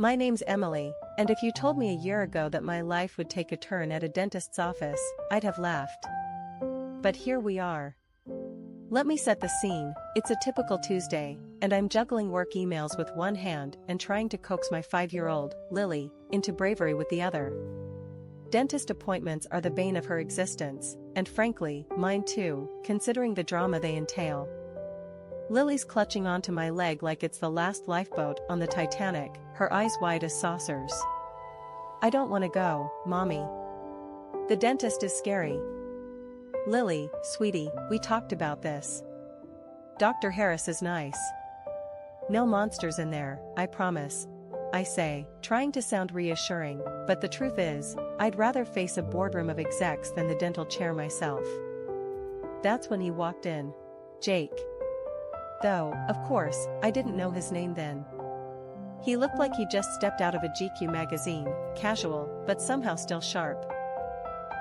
My name's Emily, and if you told me a year ago that my life would take a turn at a dentist's office, I'd have laughed. But here we are. Let me set the scene. It's a typical Tuesday, and I'm juggling work emails with one hand and trying to coax my 5-year-old, Lily, into bravery with the other. Dentist appointments are the bane of her existence, and frankly, mine too, considering the drama they entail. Lily's clutching onto my leg like it's the last lifeboat on the Titanic, her eyes wide as saucers. I don't want to go, Mommy. The dentist is scary. Lily, sweetie, we talked about this. Dr. Harris is nice. No monsters in there, I promise. I say, trying to sound reassuring, but the truth is, I'd rather face a boardroom of execs than the dental chair myself. That's when he walked in. Jake. Though, of course, I didn't know his name then. He looked like he just stepped out of a GQ magazine, casual, but somehow still sharp.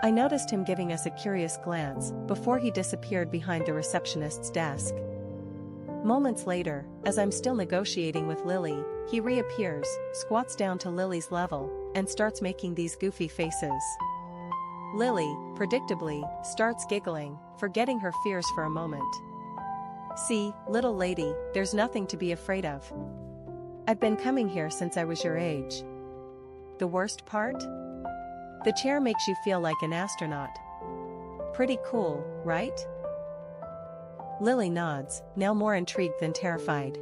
I noticed him giving us a curious glance before he disappeared behind the receptionist's desk. Moments later, as I'm still negotiating with Lily, he reappears, squats down to Lily's level, and starts making these goofy faces. Lily, predictably, starts giggling, forgetting her fears for a moment. See, little lady, there's nothing to be afraid of. I've been coming here since I was your age. The worst part? The chair makes you feel like an astronaut. Pretty cool, right? Lily nods, now more intrigued than terrified.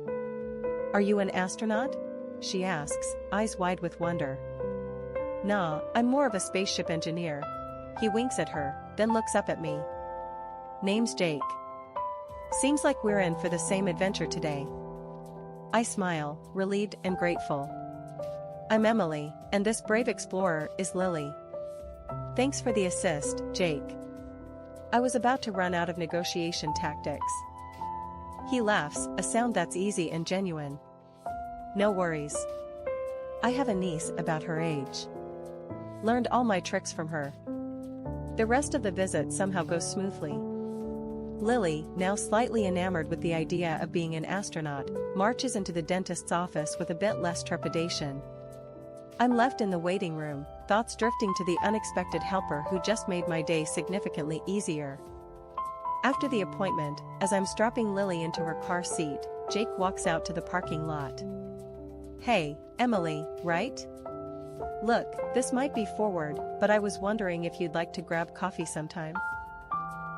Are you an astronaut? She asks, eyes wide with wonder. Nah, I'm more of a spaceship engineer. He winks at her, then looks up at me. Name's Jake. Seems like we're in for the same adventure today. I smile, relieved and grateful. I'm Emily, and this brave explorer is Lily. Thanks for the assist, Jake. I was about to run out of negotiation tactics. He laughs, a sound that's easy and genuine. No worries. I have a niece about her age. Learned all my tricks from her. The rest of the visit somehow goes smoothly. Lily, now slightly enamored with the idea of being an astronaut, marches into the dentist's office with a bit less trepidation. I'm left in the waiting room, thoughts drifting to the unexpected helper who just made my day significantly easier. After the appointment, as I'm strapping Lily into her car seat, Jake walks out to the parking lot. Hey, Emily, right? Look, this might be forward, but I was wondering if you'd like to grab coffee sometime.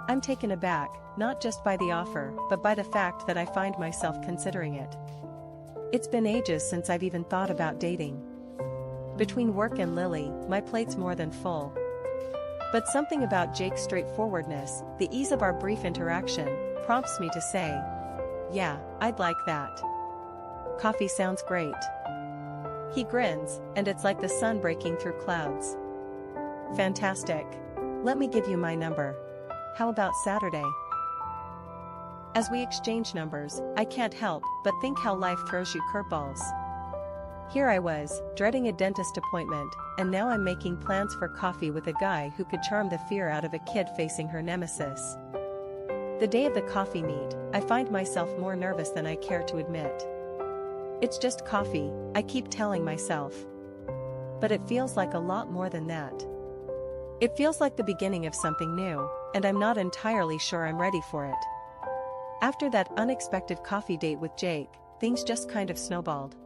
I'm taken aback, not just by the offer, but by the fact that I find myself considering it. It's been ages since I've even thought about dating. Between work and Lily, my plate's more than full. But something about Jake's straightforwardness, the ease of our brief interaction, prompts me to say, yeah, I'd like that. Coffee sounds great. He grins, and it's like the sun breaking through clouds. Fantastic. Let me give you my number. How about Saturday? As we exchange numbers, I can't help but think how life throws you curveballs. Here I was, dreading a dentist appointment, and now I'm making plans for coffee with a guy who could charm the fear out of a kid facing her nemesis. The day of the coffee meet, I find myself more nervous than I care to admit. It's just coffee, I keep telling myself. But it feels like a lot more than that. It feels like the beginning of something new, and I'm not entirely sure I'm ready for it. After that unexpected coffee date with Jake, things just kind of snowballed.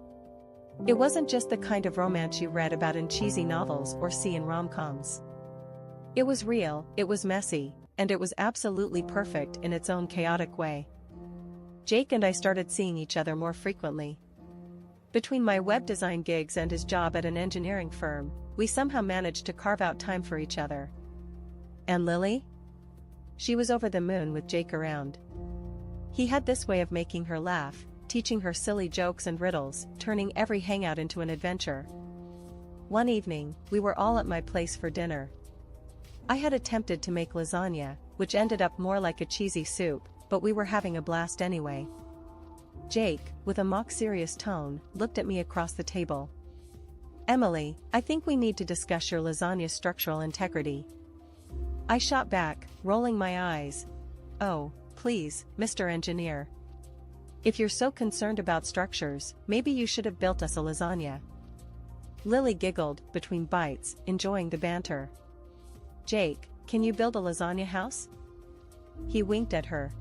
It wasn't just the kind of romance you read about in cheesy novels or see in rom-coms. It was real, it was messy, and it was absolutely perfect in its own chaotic way. Jake and I started seeing each other more frequently. Between my web design gigs and his job at an engineering firm, we somehow managed to carve out time for each other. And Lily? She was over the moon with Jake around. He had this way of making her laugh, teaching her silly jokes and riddles, turning every hangout into an adventure. One evening, we were all at my place for dinner. I had attempted to make lasagna, which ended up more like a cheesy soup, but we were having a blast anyway. Jake, with a mock-serious tone, looked at me across the table. Emily, I think we need to discuss your lasagna's structural integrity. I shot back, rolling my eyes. Oh, please, Mr. Engineer. If you're so concerned about structures, maybe you should have built us a lasagna. Lily giggled between bites, enjoying the banter. Jake, can you build a lasagna house? He winked at her.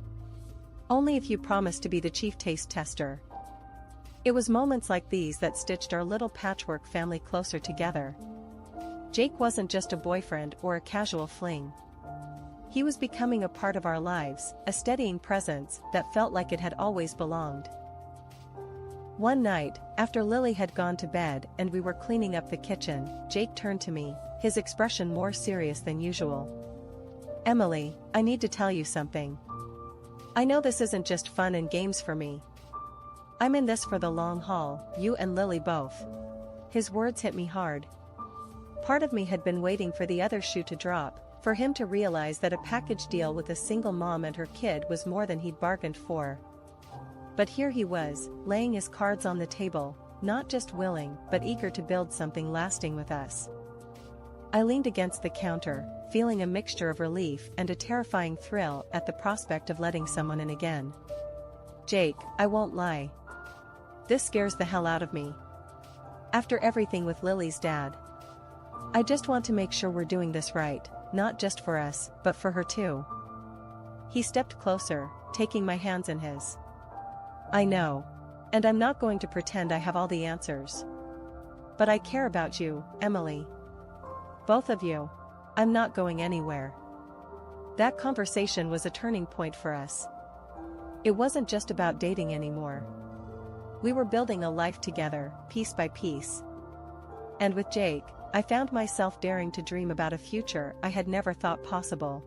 Only if you promise to be the chief taste tester. It was moments like these that stitched our little patchwork family closer together. Jake wasn't just a boyfriend or a casual fling. He was becoming a part of our lives, a steadying presence that felt like it had always belonged. One night, after Lily had gone to bed and we were cleaning up the kitchen, Jake turned to me, his expression more serious than usual. Emily, I need to tell you something. I know this isn't just fun and games for me. I'm in this for the long haul, you and Lily both. His words hit me hard. Part of me had been waiting for the other shoe to drop, for him to realize that a package deal with a single mom and her kid was more than he'd bargained for. But here he was, laying his cards on the table, not just willing but eager to build something lasting with us. I leaned against the counter, feeling a mixture of relief and a terrifying thrill at the prospect of letting someone in again. Jake, I won't lie. This scares the hell out of me. After everything with Lily's dad. I just want to make sure we're doing this right, not just for us, but for her too. He stepped closer, taking my hands in his. I know. And I'm not going to pretend I have all the answers. But I care about you, Emily. Both of you. I'm not going anywhere. That conversation was a turning point for us. It wasn't just about dating anymore. We were building a life together, piece by piece. And with Jake, I found myself daring to dream about a future I had never thought possible.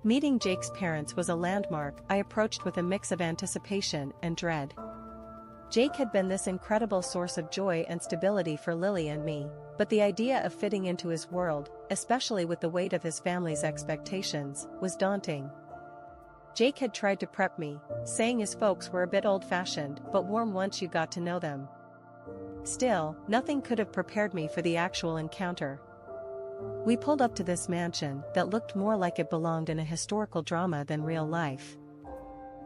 Meeting Jake's parents was a landmark I approached with a mix of anticipation and dread. Jake had been this incredible source of joy and stability for Lily and me, but the idea of fitting into his world, especially with the weight of his family's expectations, was daunting. Jake had tried to prep me, saying his folks were a bit old-fashioned but warm once you got to know them. Still, nothing could have prepared me for the actual encounter. We pulled up to this mansion that looked more like it belonged in a historical drama than real life.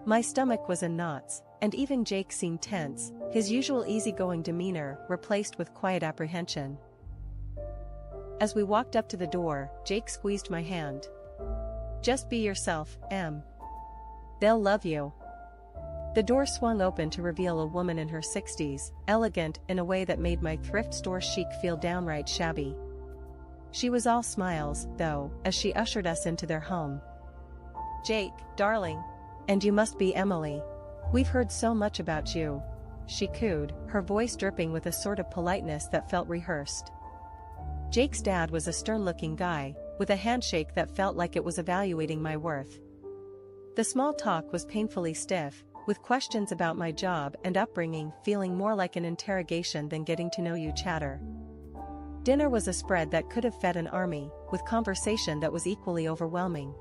My stomach was in knots, and even Jake seemed tense, his usual easygoing demeanor replaced with quiet apprehension. As we walked up to the door, Jake squeezed my hand. Just be yourself, Em. They'll love you. The door swung open to reveal a woman in her 60s, elegant in a way that made my thrift store chic feel downright shabby. She was all smiles, though, as she ushered us into their home. Jake, darling. And you must be Emily. We've heard so much about you. She cooed, her voice dripping with a sort of politeness that felt rehearsed. Jake's dad was a stern-looking guy, with a handshake that felt like it was evaluating my worth. The small talk was painfully stiff, with questions about my job and upbringing feeling more like an interrogation than getting to know you chatter. Dinner was a spread that could have fed an army, with conversation that was equally overwhelming.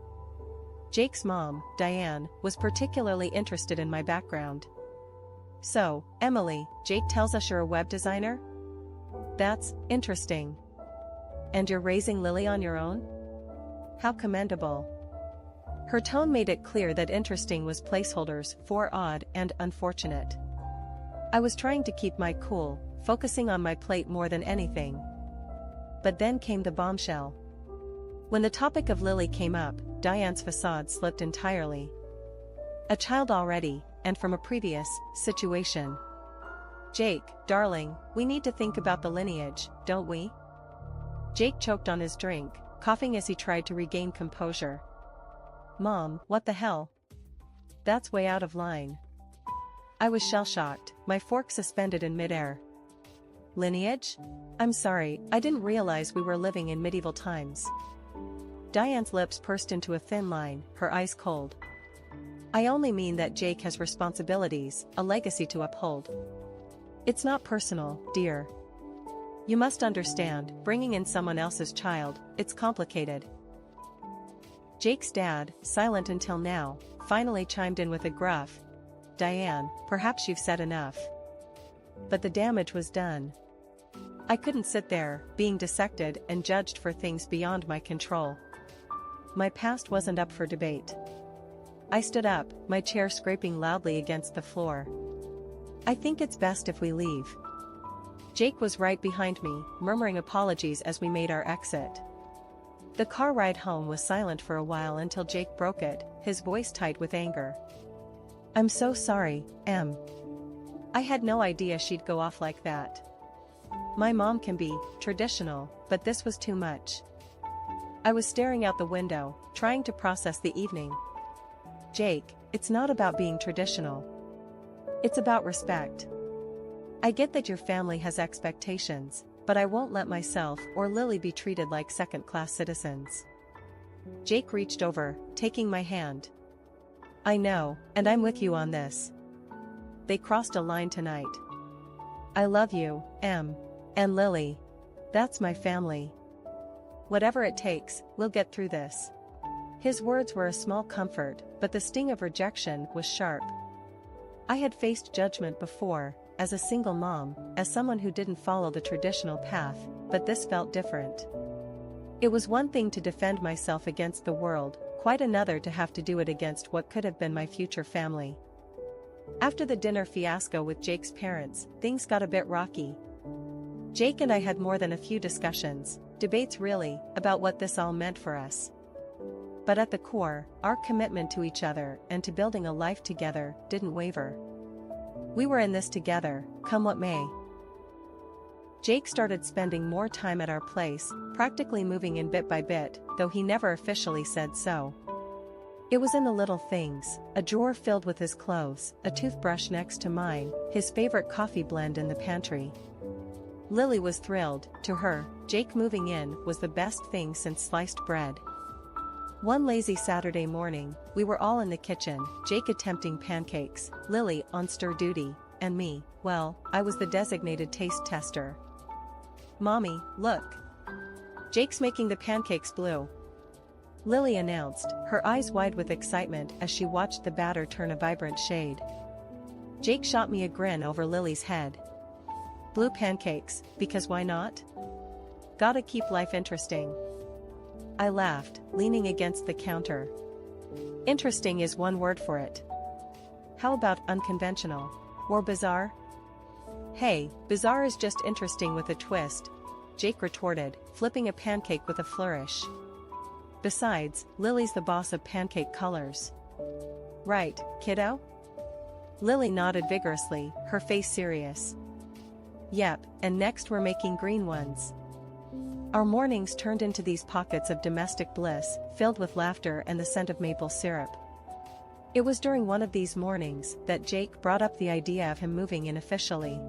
Jake's mom, Diane, was particularly interested in my background. So, Emily, Jake tells us you're a web designer? That's interesting. And you're raising Lily on your own? How commendable. Her tone made it clear that interesting was placeholders for odd and unfortunate. I was trying to keep my cool, focusing on my plate more than anything. But then came the bombshell. When the topic of Lily came up, Diane's facade slipped entirely. A child already, and from a previous situation. Jake, darling, we need to think about the lineage, don't we? Jake choked on his drink, coughing as he tried to regain composure. Mom, what the hell? That's way out of line. I was shell-shocked, my fork suspended in midair. Lineage? I'm sorry, I didn't realize we were living in medieval times. Diane's lips pursed into a thin line, her eyes cold. I only mean that Jake has responsibilities, a legacy to uphold. It's not personal, dear. You must understand, bringing in someone else's child, it's complicated. Jake's dad, silent until now, finally chimed in with a gruff, Diane, perhaps you've said enough. But the damage was done. I couldn't sit there, being dissected and judged for things beyond my control. My past wasn't up for debate. I stood up, my chair scraping loudly against the floor. I think it's best if we leave. Jake was right behind me, murmuring apologies as we made our exit. The car ride home was silent for a while until Jake broke it, his voice tight with anger. "I'm so sorry, Em. I had no idea she'd go off like that. My mom can be traditional, but this was too much." I was staring out the window, trying to process the evening. "Jake, it's not about being traditional. It's about respect. I get that your family has expectations, but I won't let myself or Lily be treated like second-class citizens." Jake reached over, taking my hand. "I know, and I'm with you on this. They crossed a line tonight. I love you, Em. And Lily. That's my family. Whatever it takes, we'll get through this." His words were a small comfort, but the sting of rejection was sharp. I had faced judgment before, as a single mom, as someone who didn't follow the traditional path, but this felt different. It was one thing to defend myself against the world, quite another to have to do it against what could have been my future family. After the dinner fiasco with Jake's parents, things got a bit rocky. Jake and I had more than a few discussions, debates really, about what this all meant for us. But at the core, our commitment to each other and to building a life together didn't waver. We were in this together, come what may. Jake started spending more time at our place, practically moving in bit by bit, though he never officially said so. It was in the little things, a drawer filled with his clothes, a toothbrush next to mine, his favorite coffee blend in the pantry. Lily was thrilled. To her, Jake moving in was the best thing since sliced bread. One lazy Saturday morning, we were all in the kitchen, Jake attempting pancakes, Lily on stir duty, and me, well, I was the designated taste tester. "Mommy, look. Jake's making the pancakes blue," Lily announced, her eyes wide with excitement as she watched the batter turn a vibrant shade. Jake shot me a grin over Lily's head. "Blue pancakes, because why not? Gotta keep life interesting." I laughed, leaning against the counter. "Interesting is one word for it. How about unconventional? Or bizarre?" "Hey, bizarre is just interesting with a twist," Jake retorted, flipping a pancake with a flourish. "Besides, Lily's the boss of pancake colors." "Right, kiddo?" Lily nodded vigorously, her face serious. "Yep, and next we're making green ones." Our mornings turned into these pockets of domestic bliss, filled with laughter and the scent of maple syrup. It was during one of these mornings that Jake brought up the idea of him moving in officially.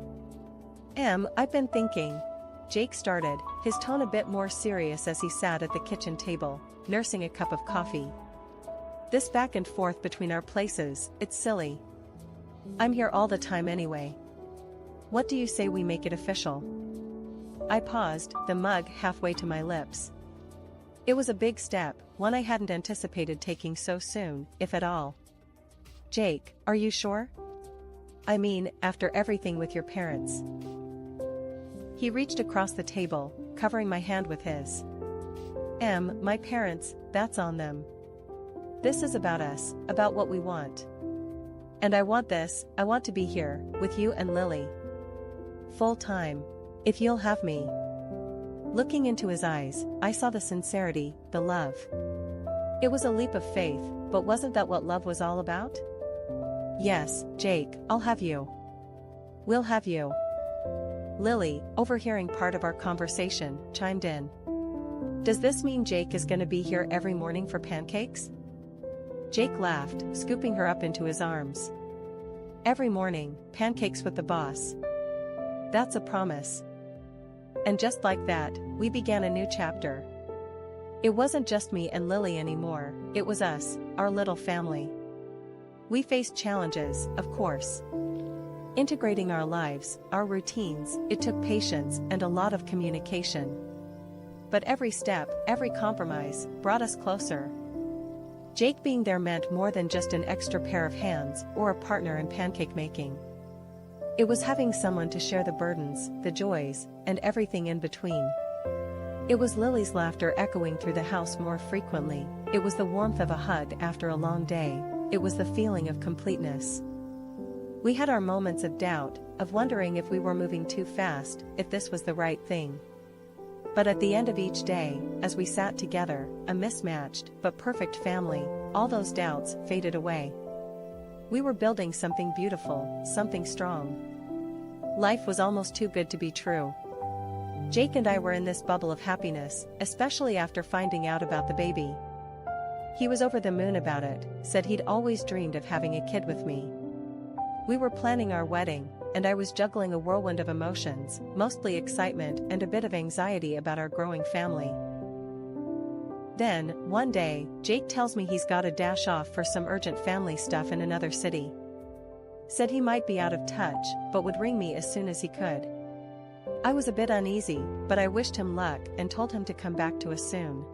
"Em, I've been thinking," Jake started, his tone a bit more serious as he sat at the kitchen table, nursing a cup of coffee. "This back and forth between our places, it's silly. I'm here all the time anyway. What do you say we make it official?" I paused, the mug halfway to my lips. It was a big step, one I hadn't anticipated taking so soon, if at all. "Jake, are you sure? I mean, after everything with your parents." He reached across the table, covering my hand with his. "Em, my parents, that's on them. This is about us, about what we want. And I want this, I want to be here, with you and Lily. Full time. If you'll have me." Looking into his eyes, I saw the sincerity, the love. It was a leap of faith, but wasn't that what love was all about? "Yes, Jake, I'll have you. We'll have you." Lily, overhearing part of our conversation, chimed in. "Does this mean Jake is gonna be here every morning for pancakes?" Jake laughed, scooping her up into his arms. "Every morning, pancakes with the boss. That's a promise." And just like that, we began a new chapter. It wasn't just me and Lily anymore, it was us, our little family. We faced challenges, of course. Integrating our lives, our routines, it took patience and a lot of communication. But every step, every compromise, brought us closer. Jake being there meant more than just an extra pair of hands or a partner in pancake making. It was having someone to share the burdens, the joys, and everything in between. It was Lily's laughter echoing through the house more frequently, it was the warmth of a hug after a long day, it was the feeling of completeness. We had our moments of doubt, of wondering if we were moving too fast, if this was the right thing. But at the end of each day, as we sat together, a mismatched but perfect family, all those doubts faded away. We were building something beautiful, something strong. Life was almost too good to be true. Jake and I were in this bubble of happiness, especially after finding out about the baby. He was over the moon about it, said he'd always dreamed of having a kid with me. We were planning our wedding, and I was juggling a whirlwind of emotions, mostly excitement and a bit of anxiety about our growing family. Then, one day, Jake tells me he's got to dash off for some urgent family stuff in another city. Said he might be out of touch, but would ring me as soon as he could. I was a bit uneasy, but I wished him luck and told him to come back to us soon.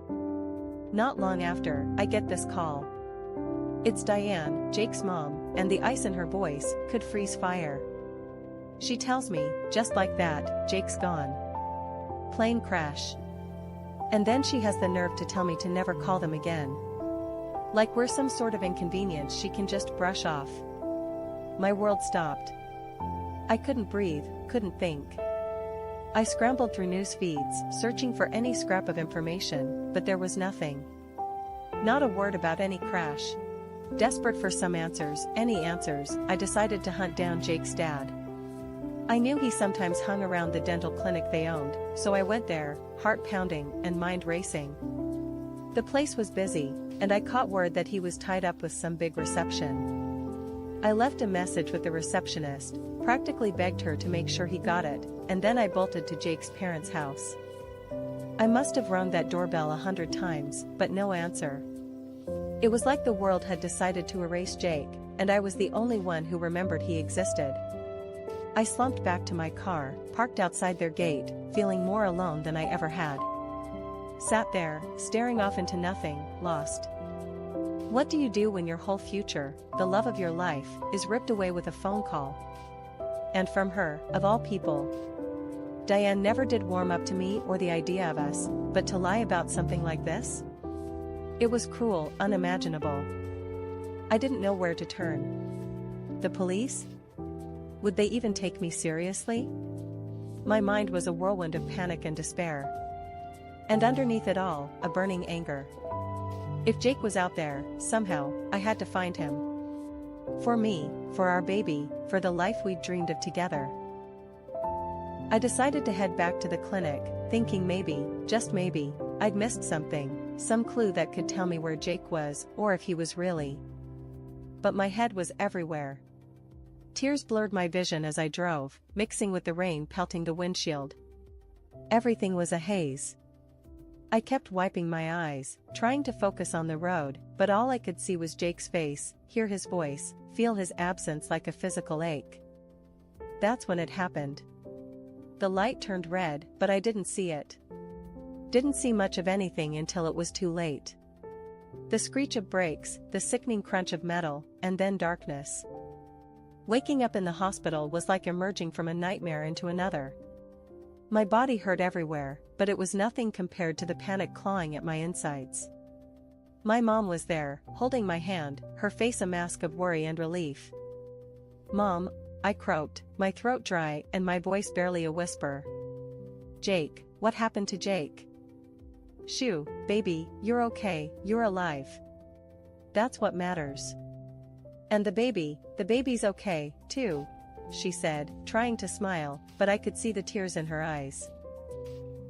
Not long after, I get this call. It's Diane, Jake's mom, and the ice in her voice could freeze fire. She tells me, just like that, Jake's gone. Plane crash. And then she has the nerve to tell me to never call them again. Like we're some sort of inconvenience she can just brush off. My world stopped. I couldn't breathe, couldn't think. I scrambled through news feeds, searching for any scrap of information, but there was nothing. Not a word about any crash. Desperate for some answers, any answers, I decided to hunt down Jake's dad. I knew he sometimes hung around the dental clinic they owned, so I went there, heart pounding and mind racing. The place was busy, and I caught word that he was tied up with some big reception. I left a message with the receptionist, practically begged her to make sure he got it, and then I bolted to Jake's parents' house. I must have rung that doorbell 100 times, but no answer. It was like the world had decided to erase Jake, and I was the only one who remembered he existed. I slumped back to my car, parked outside their gate, feeling more alone than I ever had. Sat there, staring off into nothing, lost. What do you do when your whole future, the love of your life, is ripped away with a phone call? And from her, of all people. Diane never did warm up to me or the idea of us, but to lie about something like this? It was cruel, unimaginable. I didn't know where to turn. The police? Would they even take me seriously? My mind was a whirlwind of panic and despair. And underneath it all, a burning anger. If Jake was out there, somehow, I had to find him. For me, for our baby, for the life we'd dreamed of together. I decided to head back to the clinic, thinking maybe, just maybe, I'd missed something, some clue that could tell me where Jake was, or if he was really. But my head was everywhere. Tears blurred my vision as I drove, mixing with the rain pelting the windshield. Everything was a haze. I kept wiping my eyes, trying to focus on the road, but all I could see was Jake's face, hear his voice, feel his absence like a physical ache. That's when it happened. The light turned red, but I didn't see it. Didn't see much of anything until it was too late. The screech of brakes, the sickening crunch of metal, and then darkness. Waking up in the hospital was like emerging from a nightmare into another. My body hurt everywhere, but it was nothing compared to the panic clawing at my insides. My mom was there, holding my hand, her face a mask of worry and relief. "Mom," I croaked, my throat dry and my voice barely a whisper. "Jake, what happened to Jake?" "Shoo, baby, you're okay, you're alive. That's what matters. And the baby's okay, too," she said, trying to smile, but I could see the tears in her eyes.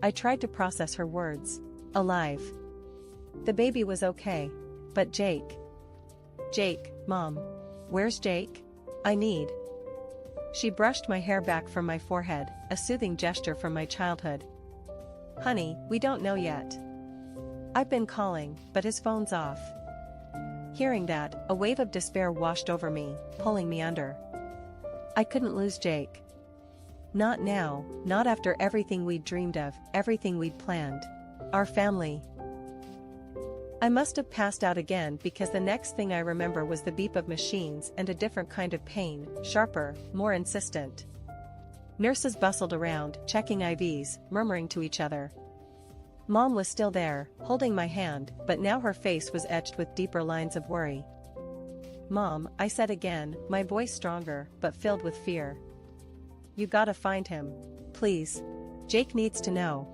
I tried to process her words. Alive. The baby was okay. But Jake. Jake, Mom. Where's Jake? I need. She brushed my hair back from my forehead, a soothing gesture from my childhood. "Honey, we don't know yet. I've been calling, but his phone's off." Hearing that, a wave of despair washed over me, pulling me under. I couldn't lose Jake. Not now, not after everything we'd dreamed of, everything we'd planned. Our family. I must have passed out again because the next thing I remember was the beep of machines and a different kind of pain, sharper, more insistent. Nurses bustled around, checking IVs, murmuring to each other. Mom was still there, holding my hand, but now her face was etched with deeper lines of worry. Mom, I said again, my voice stronger, but filled with fear. You gotta find him. Please. Jake needs to know.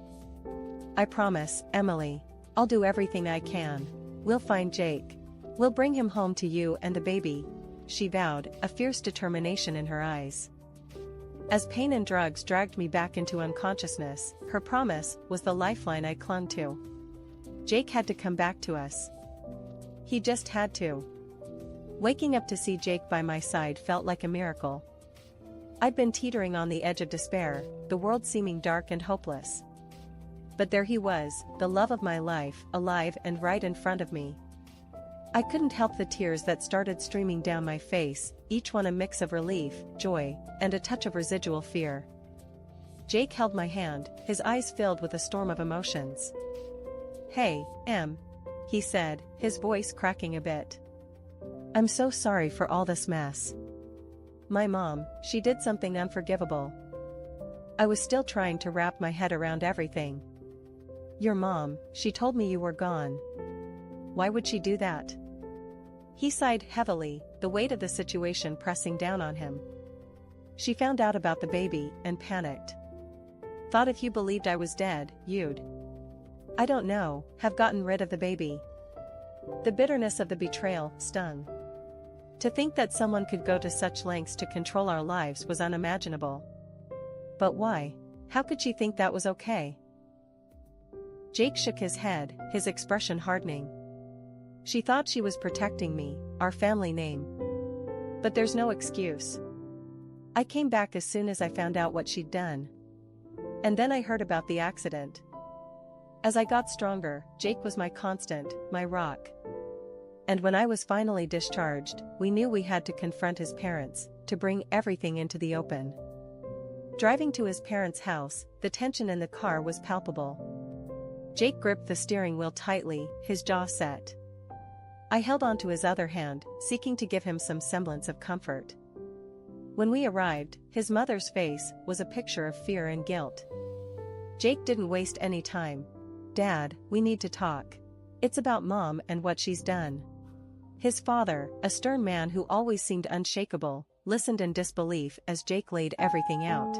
I promise, Emily. I'll do everything I can. We'll find Jake. We'll bring him home to you and the baby, she vowed, a fierce determination in her eyes. As pain and drugs dragged me back into unconsciousness, her promise was the lifeline I clung to. Jake had to come back to us. He just had to. Waking up to see Jake by my side felt like a miracle. I'd been teetering on the edge of despair, the world seeming dark and hopeless. But there he was, the love of my life, alive and right in front of me. I couldn't help the tears that started streaming down my face, each one a mix of relief, joy, and a touch of residual fear. Jake held my hand, his eyes filled with a storm of emotions. Hey, Em, he said, his voice cracking a bit. I'm so sorry for all this mess. My mom, she did something unforgivable. I was still trying to wrap my head around everything. Your mom, she told me you were gone. Why would she do that? He sighed heavily, the weight of the situation pressing down on him. She found out about the baby and panicked. Thought if you believed I was dead, you'd, I don't know, have gotten rid of the baby. The bitterness of the betrayal stung. To think that someone could go to such lengths to control our lives was unimaginable. But why? How could she think that was okay? Jake shook his head, his expression hardening. She thought she was protecting me, our family name. But there's no excuse. I came back as soon as I found out what she'd done. And then I heard about the accident. As I got stronger, Jake was my constant, my rock. And when I was finally discharged, we knew we had to confront his parents, to bring everything into the open. Driving to his parents' house, the tension in the car was palpable. Jake gripped the steering wheel tightly, his jaw set. I held onto his other hand, seeking to give him some semblance of comfort. When we arrived, his mother's face was a picture of fear and guilt. Jake didn't waste any time. Dad, we need to talk. It's about Mom and what she's done. His father, a stern man who always seemed unshakable, listened in disbelief as Jake laid everything out.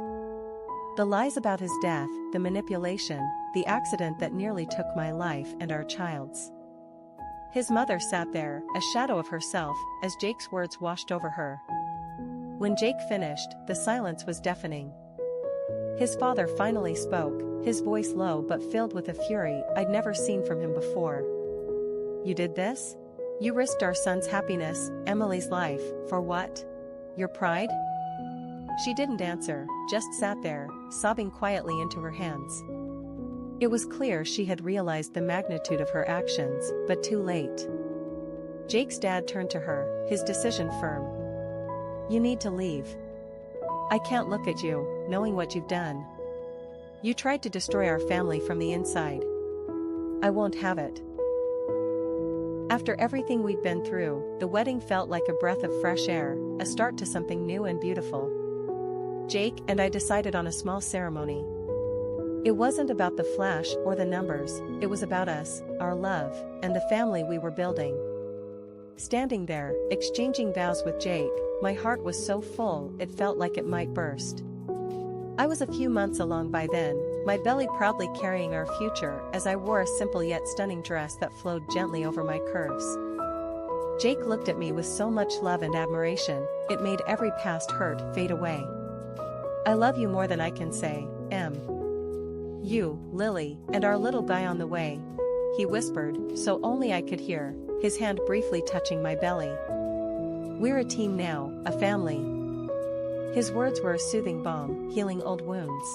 The lies about his death, the manipulation, the accident that nearly took my life and our child's. His mother sat there, a shadow of herself, as Jake's words washed over her. When Jake finished, the silence was deafening. His father finally spoke, his voice low but filled with a fury I'd never seen from him before. You did this? You risked our son's happiness, Emily's life, for what? Your pride? She didn't answer, just sat there, sobbing quietly into her hands. It was clear she had realized the magnitude of her actions, but too late. Jake's dad turned to her, his decision firm. You need to leave. I can't look at you, knowing what you've done. You tried to destroy our family from the inside. I won't have it. After everything we'd been through, the wedding felt like a breath of fresh air, a start to something new and beautiful. Jake and I decided on a small ceremony. It wasn't about the flash or the numbers, it was about us, our love, and the family we were building. Standing there, exchanging vows with Jake, my heart was so full it felt like it might burst. I was a few months along by then, my belly proudly carrying our future as I wore a simple yet stunning dress that flowed gently over my curves. Jake looked at me with so much love and admiration, it made every past hurt fade away. I love you more than I can say, Em. You, Lily, and our little guy on the way, he whispered, so only I could hear, his hand briefly touching my belly. We're a team now, a family. His words were a soothing balm, healing old wounds.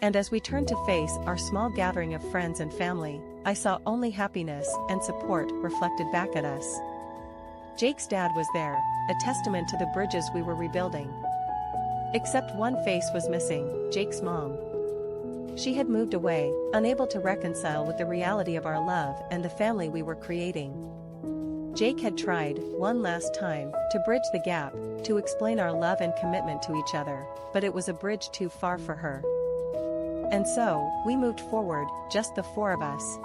And as we turned to face our small gathering of friends and family, I saw only happiness and support reflected back at us. Jake's dad was there, a testament to the bridges we were rebuilding. Except one face was missing, Jake's mom. She had moved away, unable to reconcile with the reality of our love and the family we were creating. Jake had tried, one last time, to bridge the gap, to explain our love and commitment to each other, but it was a bridge too far for her. And so, we moved forward, just the four of us.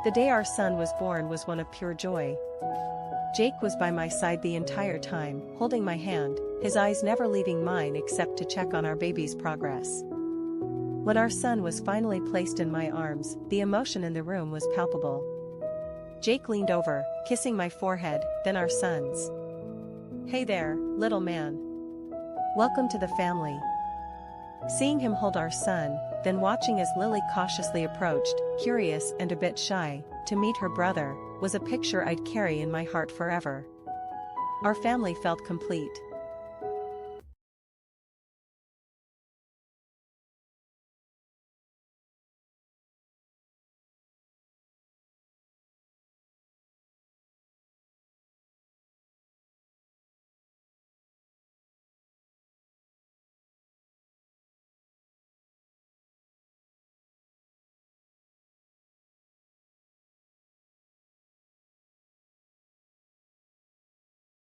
The day our son was born was one of pure joy. Jake was by my side the entire time, holding my hand, his eyes never leaving mine except to check on our baby's progress. When our son was finally placed in my arms, the emotion in the room was palpable. Jake leaned over, kissing my forehead, then our son's. "Hey there, little man. Welcome to the family." Seeing him hold our son, then watching as Lily cautiously approached, curious and a bit shy, to meet her brother, was a picture I'd carry in my heart forever. Our family felt complete.